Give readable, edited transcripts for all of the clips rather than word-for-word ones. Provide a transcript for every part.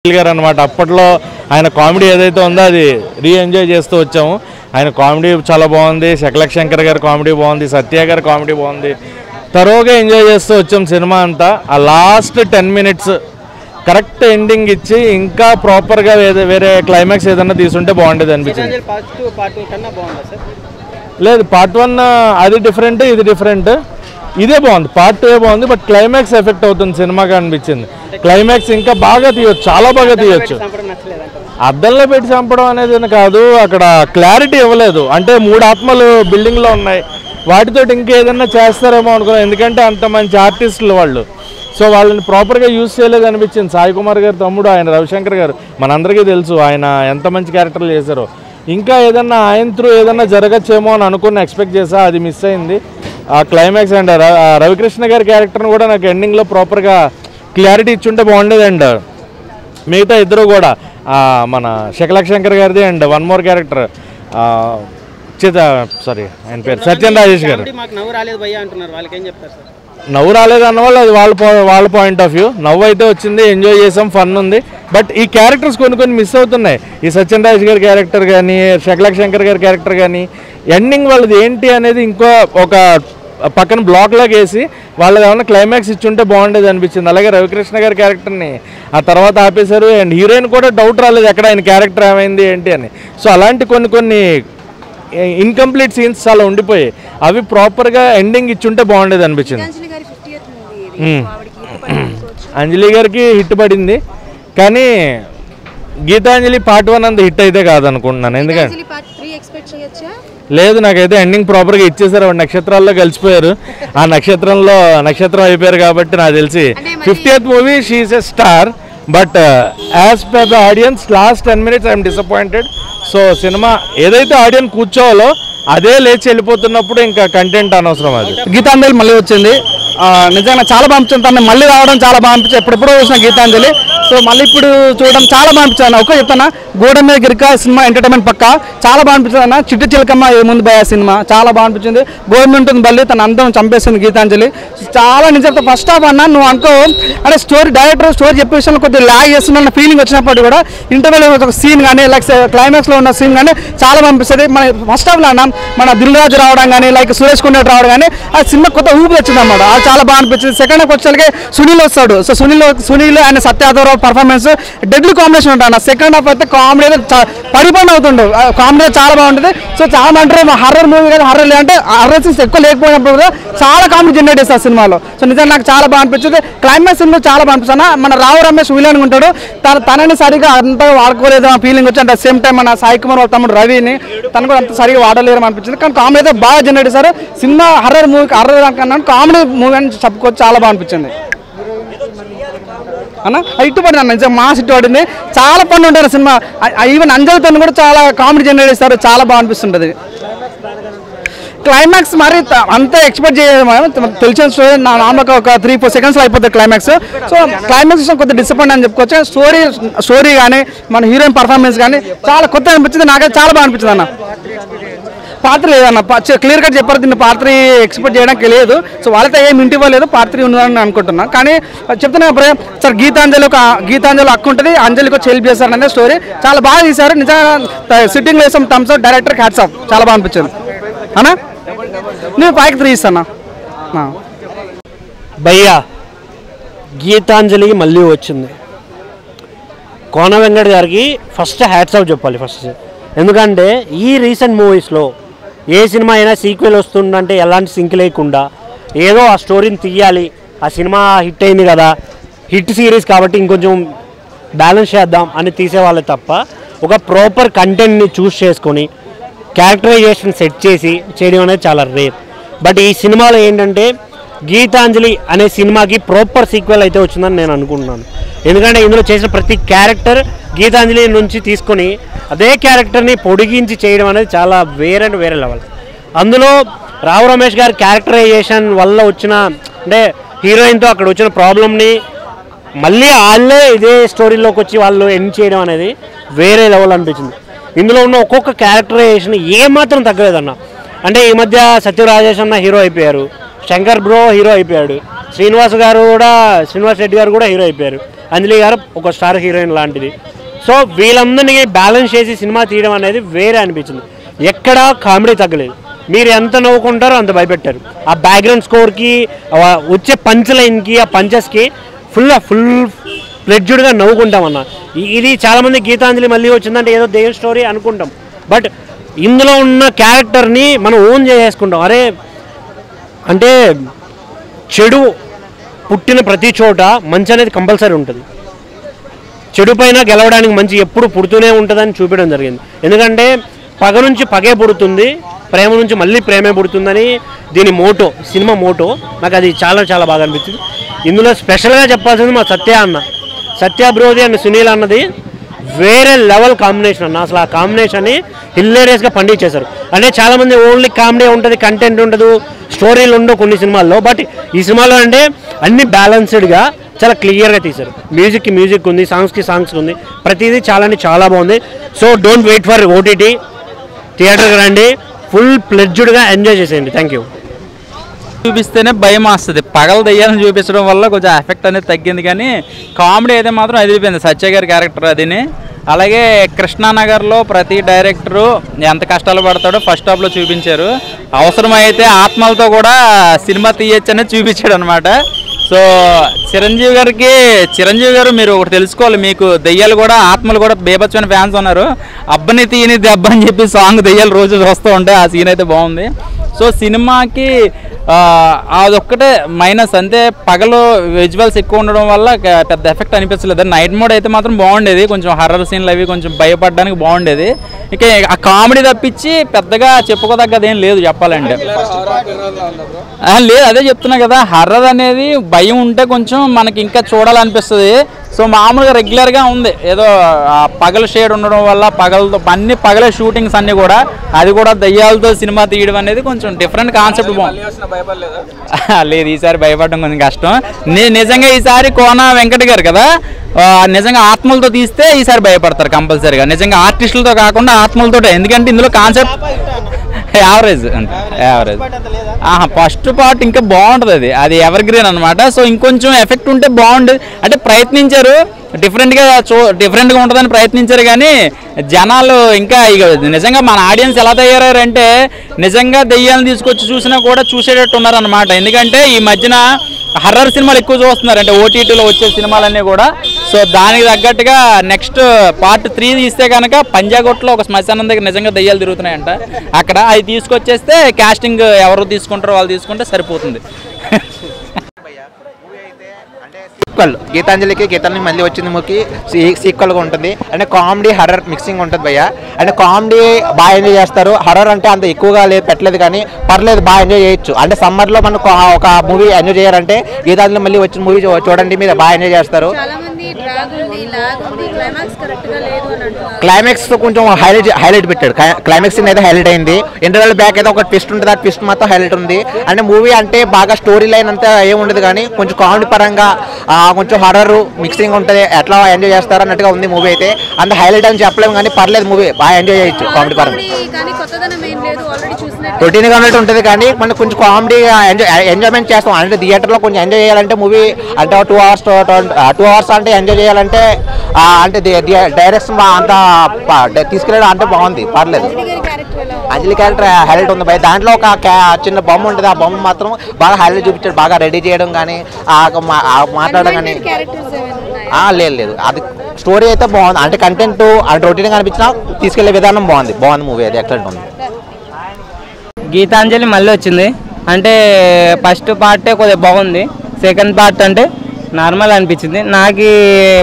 గారు అన్నమాట. అప్పట్లో ఆయన కామెడీ ఏదైతే ఉందో అది ఎంజాయ్ చేస్తూ వచ్చాము. ఆయన కామెడీ చాలా బాగుంది, శకలక్ శంకర్ గారి కామెడీ బాగుంది, సత్య గారి కామెడీ బాగుంది. తరోగా ఎంజాయ్ చేస్తూ వచ్చాం సినిమా అంతా. ఆ లాస్ట్ 10 minutes కరెక్ట్ ఎండింగ్ ఇచ్చి ఇంకా ప్రాపర్గా వేరే క్లైమాక్స్ ఏదన్నా తీసుంటే బాగుండేది అనిపించింది. లేదు, పార్ట్ 1 అది డిఫరెంట్, ఇది డిఫరెంట్. ఇదే బాగుంది, పార్ట్ 2 బాగుంది, బట్ క్లైమాక్స్ ఎఫెక్ట్ అవుతుంది సినిమాగా అనిపించింది. క్లైమాక్స్ ఇంకా బాగా తీయొచ్చు, చాలా బాగా తీయొచ్చు. అద్దంలో పెట్టి చంపడం అనేది కాదు, అక్కడ క్లారిటీ ఇవ్వలేదు. అంటే 3 ఆత్మలు బిల్డింగ్లో ఉన్నాయి, వాటితో ఇంకేదన్నా చేస్తారేమో అనుకున్నాను. ఎందుకంటే అంత మంచి ఆర్టిస్టులు వాళ్ళు, సో వాళ్ళని ప్రాపర్గా యూజ్ చేయలేదు అనిపించింది. సాయి కుమార్ గారి తమ్ముడు ఆయన రవిశంకర్ గారు, మనందరికీ తెలుసు ఆయన ఎంత మంచి క్యారెక్టర్లు చేశారో. ఇంకా ఏదన్నా ఆయన త్రూ ఏదన్నా జరగచ్చేమో అని అనుకుని ఎక్స్పెక్ట్ చేసా, అది మిస్ అయింది. ఆ క్లైమాక్స్ అండ్ రవికృష్ణ గారి క్యారెక్టర్ని కూడా నాకు ఎండింగ్లో ప్రాపర్గా క్లారిటీ ఇచ్చుంటే బాగుండేది. అండ్ మిగతా ఇద్దరు కూడా మన శకలక్ శంకర్ గారిది అండ్ వన్ మోర్ క్యారెక్టర్ ఆయన పేరు సత్యన్ రాజేష్ గారు. నవ్వు రాలేదు అన్న వాళ్ళు అది వాళ్ళ పాయింట్ ఆఫ్ వ్యూ. నవ్వు అయితే వచ్చింది, ఎంజాయ్ చేసాం, ఫన్ ఉంది. బట్ ఈ క్యారెక్టర్స్ కొన్ని మిస్ అవుతున్నాయి. ఈ సత్యన్ రాజేష్ గారి క్యారెక్టర్ కానీ, శకలక్ శంకర్ గారి క్యారెక్టర్ కానీ, ఎండింగ్ వాళ్ళది ఏంటి అనేది ఇంకో ఒక పక్కన బ్లాక్ లాగా వేసి వాళ్ళది ఏమన్నా క్లైమాక్స్ ఇచ్చుంటే బాగుండేది అనిపించింది. అలాగే రవికృష్ణ గారి క్యారెక్టర్ని ఆ తర్వాత ఆపేశారు. అండ్ హీరోయిన్ కూడా డౌట్ రాలేదు ఎక్కడ ఆయన క్యారెక్టర్ ఏమైంది ఏంటి అని. సో అలాంటి కొన్ని ఇన్కంప్లీట్ సీన్స్ చాలా ఉండిపోయాయి, అవి ప్రాపర్గా ఎండింగ్ ఇచ్చుంటే బాగుండేది అనిపించింది. అంజలి గారికి హిట్ పడింది, కానీ గీతాంజలి పార్ట్ 1 అంత హిట్ అయితే కాదనుకుంటున్నాను. ఎందుకంటే లేదు, నాకైతే ఎండింగ్ ప్రాపర్గా ఇచ్చేసారు. నక్షత్రాల్లో కలిసిపోయారు, ఆ నక్షత్రం అయిపోయారు. కాబట్టి నాకు తెలిసి 50th movie she is a star. But as per the audience last 10 minutes I'm disappointed. So సినిమా ఏదైతే ఆడియన్స్ కూర్చోవాలో అదే లేచి వెళ్ళిపోతున్నప్పుడు ఇంకా కంటెంట్ అనవసరం. అది గీతాంజలి మళ్ళీ వచ్చింది, నిజంగా చాలా బాగా అనిపించింది. మళ్ళీ రావడం చాలా బాగా అనిపించింది. ఎప్పుడెప్పుడో చూసిన గీతాంజలి, సో మళ్ళీ ఇప్పుడు చూడడం చాలా బాగా అనిపించింది. ఒక్క చెప్తాను, గోడ మీద గిరిక సినిమా ఎంటర్టైన్మెంట్ పక్క చాలా బాగా అనిపించింది అన్న. చిట్టు చిలకమ్మ ఏముంది భయ సినిమా చాలా బాగా అనిపించింది. గవర్నమెంట్ ఉంది బల్లి, తన అందం చంపేస్తుంది గీతాంజలి. చాలా నిజంగా ఫస్ట్ హాఫ్ అన్న నువ్వు అనుకో అంటే డైరెక్టర్ స్టోరీ చెప్పే విషయంలో కొద్దిగా ల్యాగ్ చేస్తున్న ఫీలింగ్ వచ్చినప్పుడు కూడా ఇంటర్వెల్ ఒక సీన్ కానీ లైక్ క్లైమాక్స్లో ఉన్న సీన్ కానీ చాలా బాగా అనిపిస్తుంది. మన ఫస్ట్ హాఫ్లో అన్న మన దిల్ రాజు రావడం కానీ లైక్ సురేష్ కుండేట్ రావడం కానీ ఆ సినిమా కొత్త ఊపి వచ్చింది అన్నమాట. అది చాలా బాగా అనిపించింది. సెకండ్ హాఫ్ వచ్చేసరికి సునీల్ వస్తాడు. సో సునీల్ ఆయన సత్యాధరావు పర్ఫార్మెన్స్ డెడ్లీ కాంబినేషన్ ఉంటాడు అన్న. సెకండ్ హాఫ్ అయితే కామెడీ అయితే పరిపూర్ణ అవుతుండు, కామెడీ చాలా బాగుంటుంది. సో చాలా అంటే హర్రర్ మూవీ కదా, హర్రర్ అంటే హర్రర్ సీన్స్ ఎక్కువ లేకపోయినప్పుడు కూడా చాలా కామెడీ జనరేట్ చేస్తారు సినిమాలో. సో నిజంగా నాకు చాలా బాగా అనిపించింది. క్లైమాక్స్ సినిమా చాలా బాగా అనిపిస్తుంది. మన రావు రమేష్ విలన్ ఉంటాడు, తనని సరిగా అంతగా వాడుకోలేదు ఆ ఫీలింగ్ వచ్చి. అంటే సేమ్ టైం మన సాయి కుమార్ వాళ్ళ తమ్ముడు రవిని తను కూడా అంత సరిగా వాడలేరు అనిపించింది. కానీ కామెడీ అయితే బాగా జనరేట్ చేశారు. సినిమా హర్రర్ మూవీకి హర్రర్ కన్నా కామెడీ మూవీ అని చెప్పుకోవచ్చు, చాలా బాగా అనిపించింది అన్న. హిట్ పడింది అన్న, నిజంగా మాస్ హిట్ పడింది. చాలా పనులు ఉంటారు సినిమా. ఈవెన్ అంజలితో కూడా చాలా కామెడీ జనరేట్ చేస్తారు, చాలా బాగా అనిపిస్తుంటుంది. క్లైమాక్స్ మరి అంతా ఎక్స్పెక్ట్ చేయలేదు, తెలిసిన స్టోరీ నార్మల్గా ఒక 3-4 seconds అయిపోతుంది క్లైమాక్స్. సో క్లైమాక్స్ కొద్దిగా డిసప్పాయింట్ అని చెప్పుకోవచ్చు. స్టోరీ కానీ మన హీరోయిన్ పర్ఫార్మెన్స్ కానీ చాలా కొత్త అనిపించింది. నాకైతే చాలా బాగా అనిపించింది అన్న. పార్ట్ 3 లేదన్న, క్లియర్ కట్ చెప్పారు, దీన్ని పార్ట్ 3 ఎక్స్పెక్ట్ చేయడానికి లేదు. సో వాళ్ళతో ఏమి ఇంటి ఇవ్వలేదు, పార్ట్ 3 ఉందని అనుకుంటున్నాను. కానీ చెప్తున్నా సార్ గీతాంజలి అక్క ఉంటుంది, అంజలికి వచ్చి హెల్ప్ చేస్తారనే స్టోరీ చాలా బాగా తీశారు. నిజంగా సిట్టింగ్ వేసాం thumbs up, director hats off, చాలా బాగా అనిపించింది అన్నా. నేను 5కి 3 ఇస్తాను భయ్యా. గీతాంజలికి మళ్ళీ వచ్చింది. కోన వెంకట్ గారికి ఫస్ట్ హ్యాట్స్ ఆఫ్ చెప్పాలి ఫస్ట్. ఎందుకంటే ఈ రీసెంట్ మూవీస్లో ఏ సినిమా అయినా సీక్వెల్ వస్తుందంటే ఎలాంటి సింక్ లేకుండా ఏదో ఆ స్టోరీని తీయాలి, ఆ సినిమా హిట్ అయింది కదా, హిట్ సిరీస్ కాబట్టి ఇంకొంచెం బ్యాలెన్స్ చేద్దాం అని తీసేవాళ్ళే తప్ప ఒక ప్రాపర్ కంటెంట్ని చూస్ చేసుకొని క్యారెక్టరైజేషన్ సెట్ చేసి చేయడం అనేది చాలా రేర్. బట్ ఈ సినిమాలో ఏంటంటే గీతాంజలి అనే సినిమాకి ప్రాపర్ సీక్వెల్ అయితే వచ్చిందని నేను అనుకుంటున్నాను. ఎందుకంటే ఇందులో చేసిన ప్రతి క్యారెక్టర్ గీతాంజలి నుంచి తీసుకొని అదే క్యారెక్టర్ని పొడిగించి చేయడం అనేది చాలా వేరే లెవెల్. అందులో రావు రమేష్ గారి క్యారెక్టరైజేషన్ వల్ల వచ్చిన అంటే హీరోయిన్తో అక్కడ వచ్చిన ప్రాబ్లమ్ని మళ్ళీ వాళ్ళే ఇదే స్టోరీలోకి వచ్చి వాళ్ళు ఎండ్ చేయడం అనేది వేరే లెవెల్ అనిపించింది. ఇందులో ఉన్న ఒక్కొక్క క్యారెక్టరైజేషన్ ఏమాత్రం తగ్గలేదన్న. అంటే ఈ మధ్య సత్యరాజేష్ అన్న హీరో అయిపోయారు, శంకర్ బ్రో హీరో అయిపోయాడు, శ్రీనివాస్ రెడ్డి గారు కూడా హీరో అయిపోయారు. అంజలి గారు ఒక స్టార్ హీరోయిన్ లాంటిది. సో వీళ్ళందరినీ బ్యాలెన్స్ చేసి సినిమా తీయడం అనేది వేరే అనిపించింది. ఎక్కడా కామెడీ తగ్గలేదు. మీరు ఎంత నవ్వుకుంటారో అంత భయపెట్టారు. ఆ బ్యాక్గ్రౌండ్ స్కోర్కి, వచ్చే పంచ్ లైన్కి, ఆ పంచెస్కి ఫుల్ ఫ్లెడ్జ్డ్గా నవ్వుకుంటామన్నా. ఇది చాలామంది గీతాంజలి మళ్ళీ వచ్చిందంటే ఏదో దేవుని స్టోరీ అనుకుంటాం. బట్ ఇందులో ఉన్న క్యారెక్టర్ని మనం ఓన్ చేసుకుంటాం. అరే అంటే చెడు పుట్టిన ప్రతి చోట మంచి అనేది కంపల్సరీ ఉంటుంది. చెడు పైన గెలవడానికి మంచి ఎప్పుడు పుడుతూనే ఉంటుందని చూపించడం జరిగింది. ఎందుకంటే పగ నుంచి పగే పుడుతుంది, ప్రేమ నుంచి మళ్ళీ ప్రేమే పుడుతుందని దీని మోటో, సినిమా మోటో. నాకు అది చాలా చాలా బాగా అనిపించింది. ఇందులో స్పెషల్గా చెప్పాల్సింది మా సత్య బ్రోది అండ్ సునీల్ అన్నది వేరే లెవెల్ కాంబినేషన్ అన్న. అసలు ఆ కాంబినేషన్ని హిల్లేరియస్గా పండించేశారు. అంటే చాలామంది ఓన్లీ కామెడీ ఉంటుంది, కంటెంట్ ఉండదు, స్టోరీలు ఉండవు కొన్ని సినిమాల్లో. బట్ ఈ సినిమాలో అంటే అన్ని బ్యాలెన్స్డ్గా చాలా క్లియర్గా తీశారు. మ్యూజిక్కి మ్యూజిక్ ఉంది, సాంగ్స్కి సాంగ్స్ ఉంది, ప్రతిదీ చాలా బాగుంది. So don't wait for OTT, థియేటర్కి రండి, ఫుల్ ప్లెడ్జ్డ్గా ఎంజాయ్ చేసేయండి. Thank you. చూపిస్తేనే భయం వస్తుంది. పగలు దెయ్యాలను చూపించడం వల్ల కొంచెం ఎఫెక్ట్ అనేది తగ్గింది, కానీ కామెడీ అయితే మాత్రం అదిరిపోయింది. సత్య గారి క్యారెక్టర్ అదిని. అలాగే కృష్ణానగర్లో ప్రతి డైరెక్టరు ఎంత కష్టాలు పడతాడో ఫస్ట్ హాఫ్లో చూపించారు. అవసరమైతే ఆత్మలతో కూడా సినిమా తీయచ్చు అనేది చూపించాడు అనమాట. సో చిరంజీవి గారు మీరు ఒకటి తెలుసుకోవాలి, మీకు దెయ్యాలు కూడా ఆత్మలు కూడా బేబచ్చమైన ఫ్యాన్స్ ఉన్నారు. అబ్బని తీయని దెబ్బ అని చెప్పి సాంగ్ దెయ్యాలు రోజు వస్తూ ఉంటాయి. ఆ సీన్ అయితే బాగుంది. సో సినిమాకి అదొక్కటే మైనస్, అంతే పగలు విజువల్స్ ఎక్కువ ఉండడం వల్ల పెద్ద ఎఫెక్ట్ అనిపించలేదు. నైట్ మోడ్ అయితే మాత్రం బాగుండేది, కొంచెం హర్రర్ సీన్లు అవి కొంచెం భయపడడానికి బాగుండేది. ఇక ఆ కామెడీ తప్పించి పెద్దగా చెప్పుకోదగ్గది ఏం లేదు చెప్పాలంటే. లేదు, అదే చెప్తున్నా కదా, హర్రర్ అనేది భయం ఉంటే కొంచెం మనకి ఇంకా చూడాలనిపిస్తుంది. సో మామూలుగా రెగ్యులర్గా ఉంది, ఏదో పగల షేడ్ ఉండడం వల్ల పగలతో అన్ని పగలే షూటింగ్స్ అన్నీ కూడా, అది కూడా దయ్యాలతో సినిమా తీయడం అనేది కొంచెం డిఫరెంట్ కాన్సెప్ట్. బాగుంది. లేదు, ఈసారి భయపడడం కొంచెం కష్టం. నిజంగా ఈసారి కోన వెంకట గారు కదా, నిజంగా ఆత్మలతో తీస్తే ఈసారి భయపడతారు కంపల్సరీగా. నిజంగా ఆర్టిస్టులతో కాకుండా ఆత్మలతో. ఎందుకంటే ఇందులో కాన్సెప్ట్ యావరేజ్ అంటే యావరేజ్. ఫస్ట్ పార్ట్ ఇంకా బాగుంటుంది, అది ఎవర్ గ్రీన్ అనమాట. సో ఇంకొంచెం ఎఫెక్ట్ ఉంటే బాగుండేది. అంటే ప్రయత్నించారు, డిఫరెంట్గా ఉంటుందని ప్రయత్నించారు, కానీ జనాలు ఇంకా ఇక నిజంగా మన ఆడియన్స్ ఎలా తయారంటే నిజంగా దెయ్యాలను తీసుకొచ్చి చూసినా కూడా చూసేటట్టు ఉన్నారనమాట. ఎందుకంటే ఈ మధ్యన హర్రర్ సినిమాలు ఎక్కువ చూస్తున్నారు, అంటే ఓటీటీలో వచ్చే సినిమాలన్నీ కూడా. సో దానికి తగ్గట్టుగా నెక్స్ట్ పార్ట్ 3 తీస్తే కనుక పంజాగుట్లో ఒక శ్మశానం దగ్గర నిజంగా దెయ్యాలు తిరుగుతున్నాయంట. అక్కడ అది తీసుకొచ్చేస్తే కాస్టింగ్ ఎవరు తీసుకుంటారో వాళ్ళు తీసుకుంటే సరిపోతుంది. గీతాంజలికి మళ్ళీ వచ్చింది మూవీకి సీక్వెల్గా ఉంటుంది. అంటే కామెడీ హర్రర్ మిక్సింగ్ ఉంటుంది భయ్య. అంటే కామెడీ బాగా ఎంజాయ్ చేస్తారు. హర్రర్ అంటే అంత ఎక్కువగా పెట్టలేదు, కానీ పర్లేదు, బాగా ఎంజాయ్ చేయొచ్చు. అంటే సమ్మర్లో మనం ఒక మూవీ ఎంజాయ్ చేయాలంటే గీతాంజలి మళ్ళీ వచ్చిన మూవీ చూడండి, మీరు బాగా ఎంజాయ్ చేస్తారు. క్లైమాక్స్ కొంచెం హైలైట్ పెట్టాడు. క్లైమాక్స్ అయితే హైలైట్ అయింది. ఇంటర్వెల్ బ్యాక్ అయితే ఒక ట్విస్ట్ ఉంటుంది, ఆ ట్విస్ట్ మొత్తం హైలైట్ ఉంది. అంటే మూవీ అంటే బాగా స్టోరీ లైన్ అంతా ఏముండదు, కానీ కొంచెం కామెడీ పరంగా కొంచెం హర్రర్ మిక్సింగ్ ఉంటుంది. ఎట్లా ఎంజాయ్ చేస్తారు అన్నట్టుగా ఉంది మూవీ అయితే. అంత హైలైట్ అని చెప్పలేము, కానీ పర్లేదు, మూవీ బాగా ఎంజాయ్ చేయొచ్చు. కామెడీ పరంగా రొటీన్గా ఉన్నట్టు ఉంటుంది, కానీ మనం కొంచెం కామెడీ ఎంజాయ్మెంట్ చేస్తాం. అంటే థియేటర్లో కొంచెం ఎంజాయ్ చేయాలంటే మూవీ అంటే 2 అవర్స్ అంటే ఎంజాయ్ చేయాలంటే అంటే డైరెక్షన్ అంత తీసుకెళ్ళడం అంటే బాగుంది, పర్లేదు. అంజలి క్యారెక్టర్ హైలైట్ ఉంది భయ. దాంట్లో ఒక చిన్న బొమ్మ ఉంటుంది, ఆ బొమ్మ మాత్రం బాగా హైలైట్ చూపించాడు. బాగా రెడీ చేయడం కానీ మాట్లాడడం కానీ లేదు. అది స్టోరీ అయితే బాగుంది. అంటే కంటెంట్ అంటే రొటీన్గా అనిపించినా తీసుకెళ్లే విధానం బాగుంది మూవీ. అది ఎక్సలెంట్ ఉంది. గీతాంజలి మళ్ళీ వచ్చింది. అంటే ఫస్ట్ పార్టే కొద్దిగా బాగుంది, సెకండ్ పార్ట్ అంటే నార్మల్ అనిపించింది. నాకు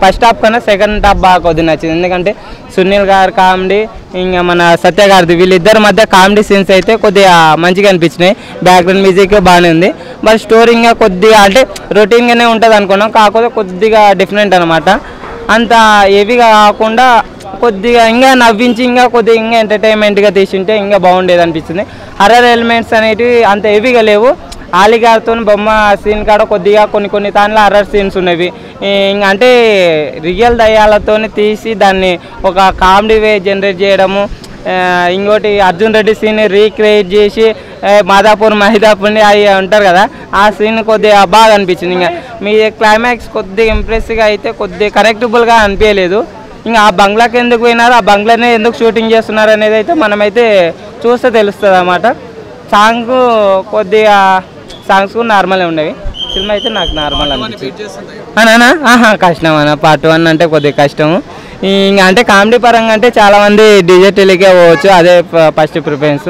ఫస్ట్ హాఫ్ కన్నా సెకండ్ హాఫ్ బాగా కొద్దిగా నచ్చింది. ఎందుకంటే సునీల్ గారి కామెడీ, ఇంకా మన సత్య గారిది, వీళ్ళిద్దరి మధ్య కామెడీ సీన్స్ అయితే కొద్దిగా మంచిగా అనిపించినాయి. బ్యాక్గ్రౌండ్ మ్యూజిక్ బాగానే ఉంది. బట్ స్టోరీ ఇంకా కొద్దిగా అంటే రొటీన్గానే ఉంటుంది అనుకున్నాం, కాకపోతే కొద్దిగా డిఫరెంట్ అనమాట. అంత హెవీగా కాకుండా కొద్దిగా ఇంకా నవ్వించి ఇంకా కొద్దిగా ఇంకా ఎంటర్టైన్మెంట్గా తీసింటే ఇంకా బాగుండేది అనిపించింది. హర్రర్ ఎలిమెంట్స్ అనేటివి అంత హెవీగా లేవు. ఆలిగారితో బొమ్మ సీన్ కాడ కొద్దిగా కొన్ని దానిలో హర్రర్ సీన్స్ ఉన్నవి. ఇంకా అంటే రియల్ దయ్యాలతో తీసి దాన్ని ఒక కామెడీ వే జనరేట్ చేయడము, ఇంకోటి అర్జున్ రెడ్డి సీన్ రీక్రియేట్ చేసి మాదాపూర్ మైదాపూర్ని అవి ఉంటారు కదా, ఆ సీన్ కొద్దిగా బాగా అనిపించింది. ఇంకా మీ క్లైమాక్స్ కొద్దిగా ఇంప్రెసివ్గా అయితే కొద్దిగా కరెక్టబుల్గా అనిపించలేదు. ఇంకా ఆ బంగ్లాకి ఎందుకు పోయినారు, ఆ బంగ్లానే ఎందుకు షూటింగ్ చేస్తున్నారు అనేది అయితే మనమైతే చూస్తే తెలుస్తుంది అన్నమాట. సాంగ్స్ కూడా నార్మల్గా ఉండేవి. సినిమా అయితే నాకు నార్మల్ అనిపించింది. కష్టం అన్న, పార్ట్ 1 అంటే కొద్దిగా కష్టము. ఇంకా అంటే కామెడీ పరంగా అంటే చాలామంది డీజే టెలికే పోవచ్చు, అదే ఫస్ట్ ప్రిఫరెన్స్.